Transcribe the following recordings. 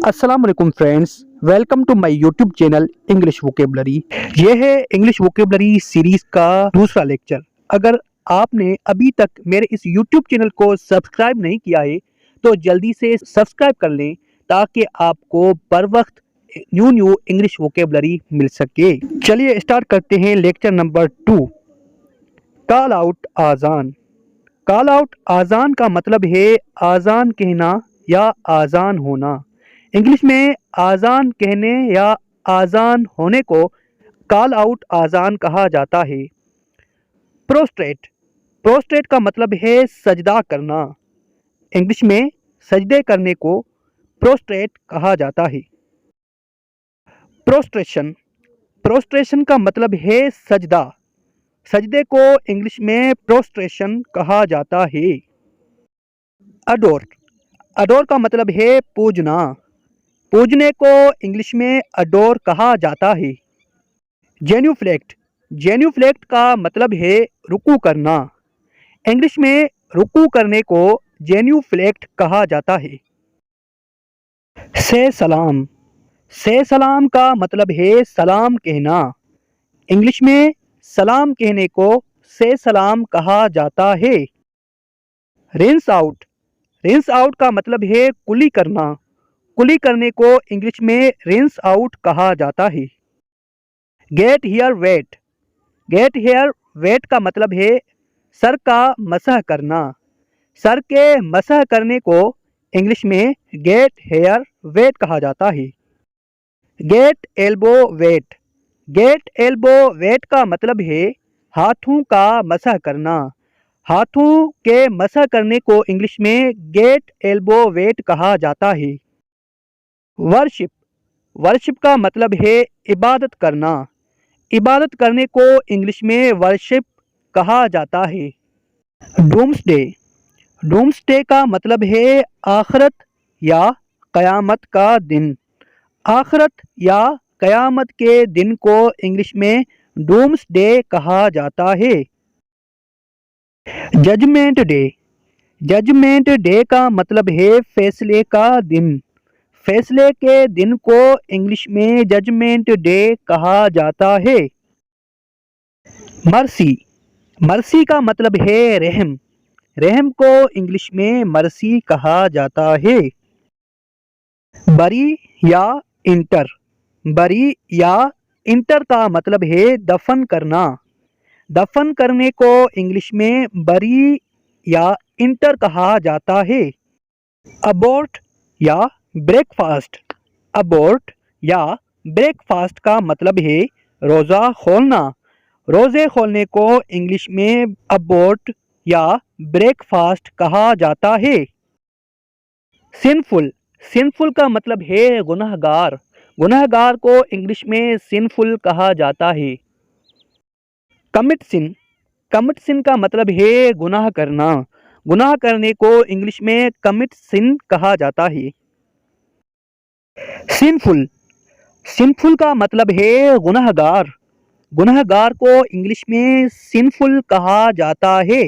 अस्सलाम वालेकुम friends, welcome to my YouTube channel English vocabulary. ये है इंग्लिश वोकेबलरी सीरीज का दूसरा लेक्चर। अगर आपने अभी तक मेरे इस यूट्यूब चैनल को सब्सक्राइब नहीं किया है तो जल्दी से सब्सक्राइब कर लें ताकि आपको बर वक्त न्यू इंग्लिश वोकेबलरी मिल सके। चलिए स्टार्ट करते हैं लेक्चर नंबर 2। कॉल आउट आज़ान। कॉल आउट आज़ान का मतलब है आज़ान कहना या आज़ान होना। इंग्लिश में आज़ान कहने या आज़ान होने को कॉल आउट आज़ान कहा जाता है। प्रोस्ट्रेट। प्रोस्ट्रेट का मतलब है सजदा करना। इंग्लिश में सजदे करने को प्रोस्ट्रेट कहा जाता है। प्रोस्ट्रेशन। प्रोस्ट्रेशन का मतलब है सजदा। सजदे को इंग्लिश में प्रोस्ट्रेशन कहा जाता है। अडोर। अडोर का मतलब है पूजना। पूजने को इंग्लिश में अडोर कहा जाता है। जेन्यूफ्लेक्ट। जेन्यूफ्लेक्ट का मतलब है रुकू करना। इंग्लिश में रुकू करने को जेन्यूफ्लेक्ट कहा जाता है। से सलाम। से सलाम का मतलब है सलाम कहना। इंग्लिश में सलाम कहने को से सलाम कहा जाता है। Rinse out. रिंस आउट का मतलब है कुली करना। कुली करने को इंग्लिश में रिंस आउट कहा जाता है। Get here wet. Get here wet का मतलब है सर का मसह करना। सर के मसह करने को इंग्लिश में गेट हेयर वेट कहा जाता है। Get elbow wet. Get elbow wet का मतलब है हाथों का मसह करना। हाथों के मसह करने को इंग्लिश में गेट एल्बो वेट कहा जाता है। वर्शिप। वर्शिप का मतलब है इबादत करना। इबादत करने को इंग्लिश में वर्शिप कहा जाता है। डूम्सडे। डूम्सडे का मतलब है आखरत या कयामत का दिन। आखरत या कयामत के दिन को इंग्लिश में डूम्सडे कहा जाता है। Judgement day. जजमेंट डे का मतलब है फैसले का दिन। फैसले के दिन को इंग्लिश में जजमेंट डे कहा जाता है। मर्सी। मर्सी का मतलब है रहम। रहम को इंग्लिश में मर्सी कहा जाता है। बरी या इंटर। बरी या इंटर का मतलब है दफन करना। दफन करने को इंग्लिश में बरी या इंटर कहा जाता है। अबॉर्ट या ब्रेकफास्ट। अबॉर्ट या ब्रेकफास्ट का मतलब है रोज़ा खोलना। रोज़े खोलने को इंग्लिश में अबॉर्ट या ब्रेकफास्ट कहा जाता है। सिनफुल। सिनफुल का मतलब है गुनहगार। गुनहगार को इंग्लिश में सिनफुल कहा जाता है। कमिट सिन। कमिट सिन का मतलब है गुनाह करना। गुनाह करने को इंग्लिश में कमिट सिन कहा जाता है। सिनफुल। सिनफुल का मतलब है गुनहगार। गुनहगार को इंग्लिश में सिनफुल कहा जाता है।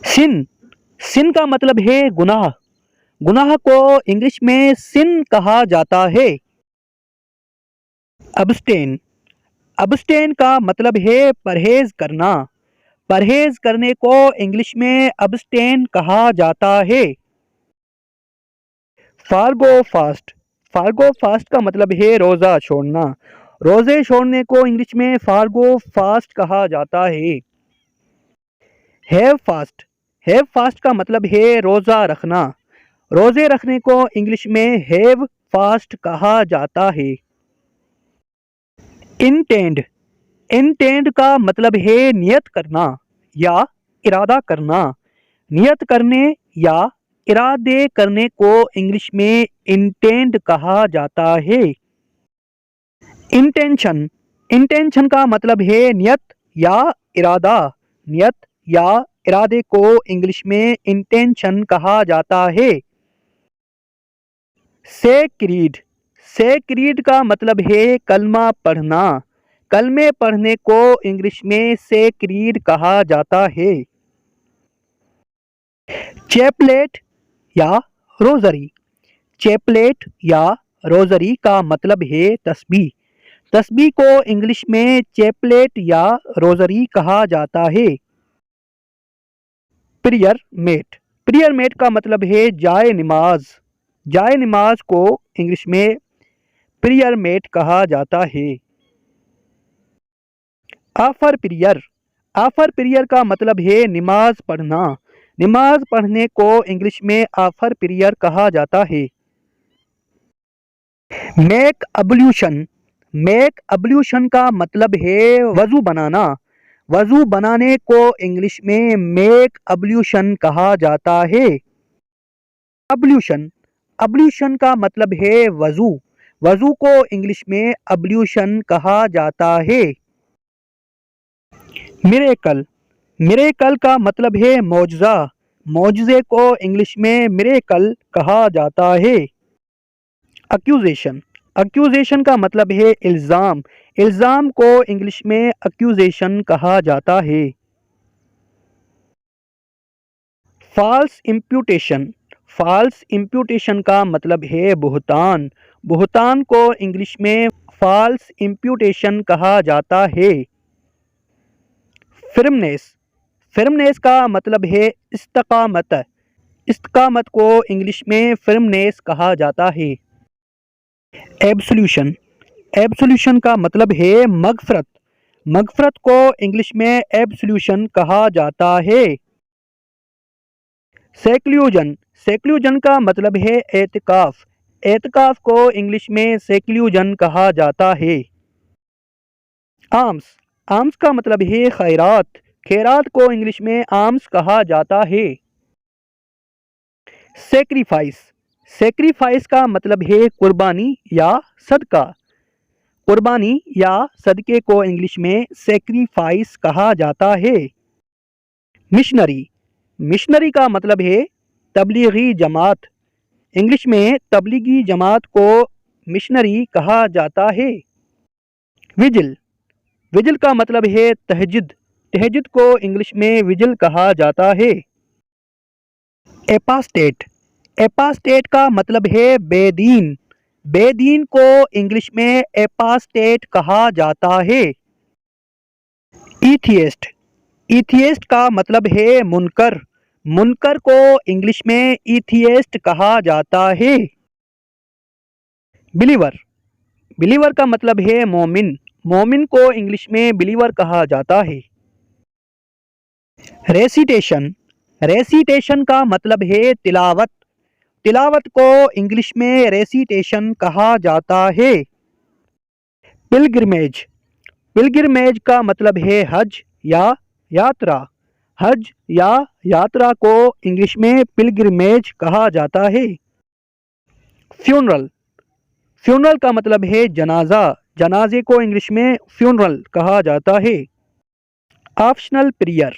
सिन। सिन का मतलब है गुनाह। गुनाह को इंग्लिश में सिन कहा जाता है। अब्स्टेन। अब्स्टेन का मतलब है परहेज करना। परहेज करने को इंग्लिश में अब्स्टेन कहा जाता है। Fargo fast. फारगो फास्ट का मतलब है रोज़ा छोड़ना। रोज़े छोड़ने को इंग्लिश में फारगो फास्ट कहा जाता है। Have fast. हैव फास्ट का मतलब है रोज़ा रखना। रोज़े रखने को इंग्लिश में हैव फास्ट कहा जाता है। इंटेंड। इंटेंड का मतलब है नियत करना या इरादा करना। नियत करने या इरादे करने को इंग्लिश में इंटेंड कहा जाता है। इंटेंशन। इंटेंशन का मतलब है नियत या इरादा। नियत या इरादे को इंग्लिश में इंटेंशन कहा जाता है। से क्रीड। से क्रीड का मतलब है कलमा पढ़ना। कलमे पढ़ने को इंग्लिश में से क्रीड कहा जाता है। चैपलेट या रोजरी। चेपलेट या रोजरी का मतलब है तस्बीह। तस्बीह को इंग्लिश में चेपलेट या रोजरी कहा जाता है। प्रेयर मेट, प्रेयर मेट का मतलब है जाए नमाज। जाए नमाज को इंग्लिश में प्रेयर मेट कहा जाता है। आफर प्रेयर, आफर प्रेयर का मतलब है नमाज पढ़ना। नमाज पढ़ने को इंग्लिश में आफर प्रेयर कहा जाता है। मेक अब्ल्यूशन, मेक अब्ल्यूशन का मतलब है वजू बनाना। वजू बनाने को इंग्लिश में मेक अब्ल्यूशन कहा जाता है। अब्ल्यूशन, अब्ल्यूशन का मतलब है वजू। वजू को इंग्लिश में अब्ल्यूशन कहा जाता है। मिरेकल, मिरेकल का मतलब है मौजज़ा। मौजज़े को इंग्लिश में मिरेकल कहा जाता है। अक्यूजेशन, अक्यूजेशन का मतलब है इल्ज़ाम। इल्ज़ाम को इंग्लिश में अक्यूजेशन कहा जाता है। फॉल्स इम्प्यूटेशन, फॉल्स इम्प्यूटेशन का मतलब है बुहतान। बुहतान को इंग्लिश में फॉल्स इम्प्यूटेशन कहा जाता है। फिर्मनेस, फिर्मनेस का मतलब है इस्तकामत। इस्तकामत को इंग्लिश में फिर्मनेस कहा जाता है। एब्सोल्यूशन, एब्सोल्यूशन का मतलब है मगफरत। मगफरत को इंग्लिश में एब्सोल्यूशन कहा जाता है। सेक्लूजन, सेक्लूजन का मतलब है एतकाफ। एतकाफ को इंग्लिश में सेक्लूजन कहा जाता है। आम्स, आम्स का मतलब है खैरात। खैरात को इंग्लिश में आम्स कहा जाता है। सेक्रीफाइस, सेक्रीफाइस का मतलब है कुर्बानी या सदका। कुर्बानी या सदके को इंग्लिश में सेक्रीफाइस कहा जाता है। मिशनरी, मिशनरी का मतलब है तबलीगी जमात। इंग्लिश में तबलीगी जमात को मिशनरी कहा जाता है। विजिल, विजिल का मतलब है तहज्जुद। तहज्जुद को इंग्लिश में विजिल कहा जाता है। एपास्टेट, एपास्टेट का मतलब है बेदीन। बेदीन को इंग्लिश में एपास्टेट कहा जाता है। ईथियस्ट, ईथियस्ट का मतलब है मुनकर। मुनकर को इंग्लिश में ईथियस्ट कहा जाता है। बिलीवर, बिलीवर का मतलब है मोमिन। मोमिन को इंग्लिश में बिलीवर कहा जाता है। रेसिटेशन, रेसिटेशन का मतलब है तिलावत। तिलावत को इंग्लिश में रेसिटेशन कहा जाता है। पिलग्रिमेज, पिलग्रिमेज का मतलब है हज या यात्रा। हज या यात्रा को इंग्लिश में पिलग्रिमेज कहा जाता है। फ्यूनरल, फ्यूनरल का मतलब है जनाजा। जनाजे को इंग्लिश में फ्यूनरल कहा जाता है। ऑप्शनल प्रेयर,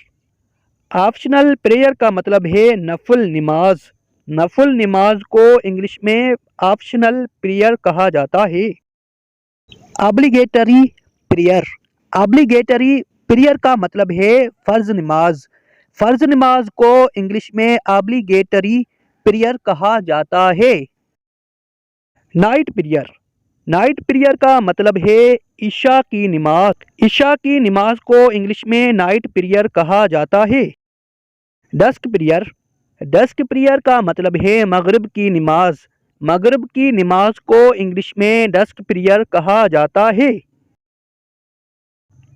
ऑप्शनल प्रेयर का मतलब है नफल नमाज। नफल नमाज को इंग्लिश में ऑप्शनल प्रेयर कहा जाता है। ऑब्लिगेटरी प्रेयर, ऑब्लिगेटरी प्रेयर का मतलब है फर्ज नमाज। फर्ज नमाज को इंग्लिश में ऑब्लिगेटरी प्रेयर कहा जाता है। नाइट प्रेयर, नाइट प्रेयर का मतलब है ईशा की नमाज। ईशा की नमाज को इंग्लिश में नाइट प्रेयर कहा जाता है। डस्क प्रेयर, डस्क प्रेयर का मतलब है मगरिब की नमाज। मगरिब की नमाज को इंग्लिश में डस्क प्रेयर कहा जाता है।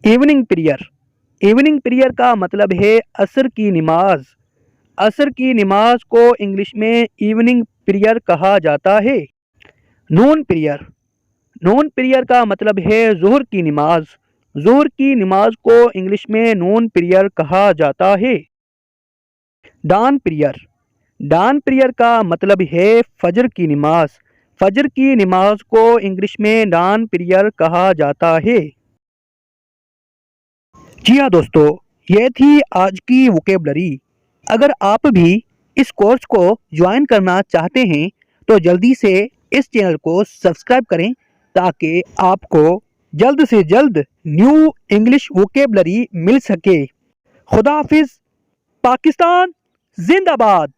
इवनिंग प्रेयर, इवनिंग प्रेयर का मतलब है असर की नमाज। असर की नमाज को इंग्लिश में इवनिंग प्रेयर कहा जाता है। नून प्रेयर, नून प्रेयर का मतलब है ज़ोहर की नमाज। ज़ोहर की नमाज को इंग्लिश में नून प्रेयर कहा जाता है। डान प्रेयर, डान प्रेयर का मतलब है फजर की नमाज। फजर की नमाज को इंग्लिश में डान प्रेयर कहा जाता है। जी हाँ दोस्तों, ये थी आज की वोकेबलरी। अगर आप भी इस कोर्स को ज्वाइन करना चाहते हैं तो जल्दी से इस चैनल को सब्सक्राइब करें ताकि आपको जल्द से जल्द न्यू इंग्लिश वोकेबलरी मिल सके। खुदा हाफिज। पाकिस्तान जिंदाबाद।